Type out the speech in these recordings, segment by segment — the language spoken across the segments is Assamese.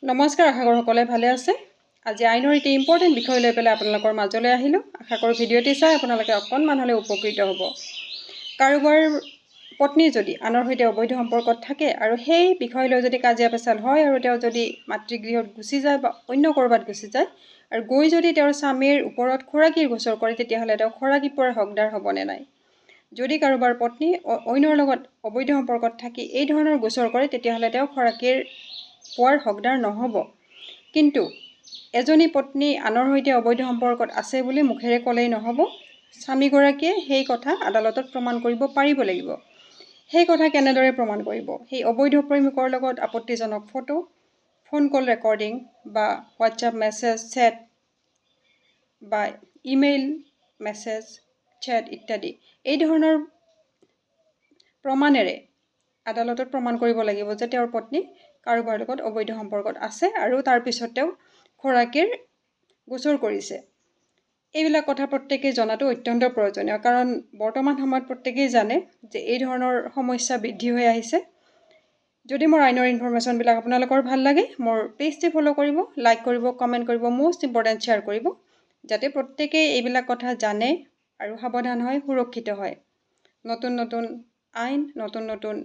নমস্কাৰ, আশা কৰোঁ সকলোৱে ভালে আছে। আজি আইনৰ এটি ইম্পৰ্টেণ্ট বিষয় লৈ পেলাই আপোনালোকৰ মাজলৈ আহিলোঁ। আশা কৰোঁ ভিডিঅ'টি চাই আপোনালোকে অকণমান হ'লেও উপকৃত হ'ব। কাৰোবাৰ পত্নী যদি আনৰ সৈতে অবৈধ সম্পৰ্কত থাকে আৰু সেই বিষয় লৈ যদি কাজিয়া পেচাল হয় আৰু তেওঁ যদি মাতৃগৃহত গুচি যায় বা অন্য ক'ৰবাত গুচি যায় আৰু গৈ যদি তেওঁৰ স্বামীৰ ওপৰত খোৰাকিৰ গোচৰ কৰে, তেতিয়াহ'লে তেওঁ খোৰাকি পোৱাৰ হকদাৰ হ'বনে নাই? যদি কাৰোবাৰ পত্নী অন্যৰ লগত অবৈধ সম্পৰ্কত থাকি এই ধৰণৰ গোচৰ কৰে, তেতিয়াহ'লে তেওঁ খোৰাকিৰ পোৱাৰ হকদাৰ নহ'ব। কিন্তু এজনী পত্নী আনৰ সৈতে অবৈধ সম্পৰ্কত আছে বুলি মুখেৰে ক'লেই নহ'ব। স্বামীগৰাকীয়ে সেই কথা আদালতত প্ৰমাণ কৰিব পাৰিব লাগিব। সেই কথা কেনেদৰে প্ৰমাণ কৰিব? সেই অবৈধ প্ৰেমিকৰ লগত আপত্তিজনক ফটো, ফোন কল ৰেকৰ্ডিং বা হোৱাটছআপ মেছেজ, চেট বা ইমেইল মেছেজ, চেট ইত্যাদি এই ধৰণৰ প্ৰমাণেৰে আদালতত প্ৰমাণ কৰিব লাগিব যে তেওঁৰ পত্নী কাৰোবাৰ লগত অবৈধ সম্পৰ্কত আছে আৰু তাৰপিছত তেওঁ খোৰাকিৰ গোচৰ কৰিছে। এইবিলাক কথা প্ৰত্যেকেই জনাটো অত্যন্ত প্ৰয়োজনীয়, কাৰণ বৰ্তমান সময়ত প্ৰত্যেকেই জানে যে এই ধৰণৰ সমস্যা বৃদ্ধি হৈ আহিছে। যদি মোৰ আইনৰ ইনফৰমেশ্যনবিলাক আপোনালোকৰ ভাল লাগে, মোৰ পেজটি ফ'ল' কৰিব, লাইক কৰিব, কমেণ্ট কৰিব, মষ্ট ইম্পৰ্টেণ্ট শ্বেয়াৰ কৰিব, যাতে প্ৰত্যেকেই এইবিলাক কথা জানে আৰু সাৱধান হয়, সুৰক্ষিত হয়। নতুন নতুন আইন, নতুন নতুন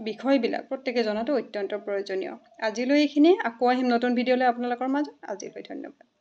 বিষয়বিলাক প্ৰত্যেকে জনাটো অত্যন্ত প্ৰয়োজনীয়। আজিলৈ এইখিনি, আকৌ আহিম নতুন ভিডিঅ'লৈ আপোনালোকৰ মাজত। আজিলৈ ধন্যবাদ।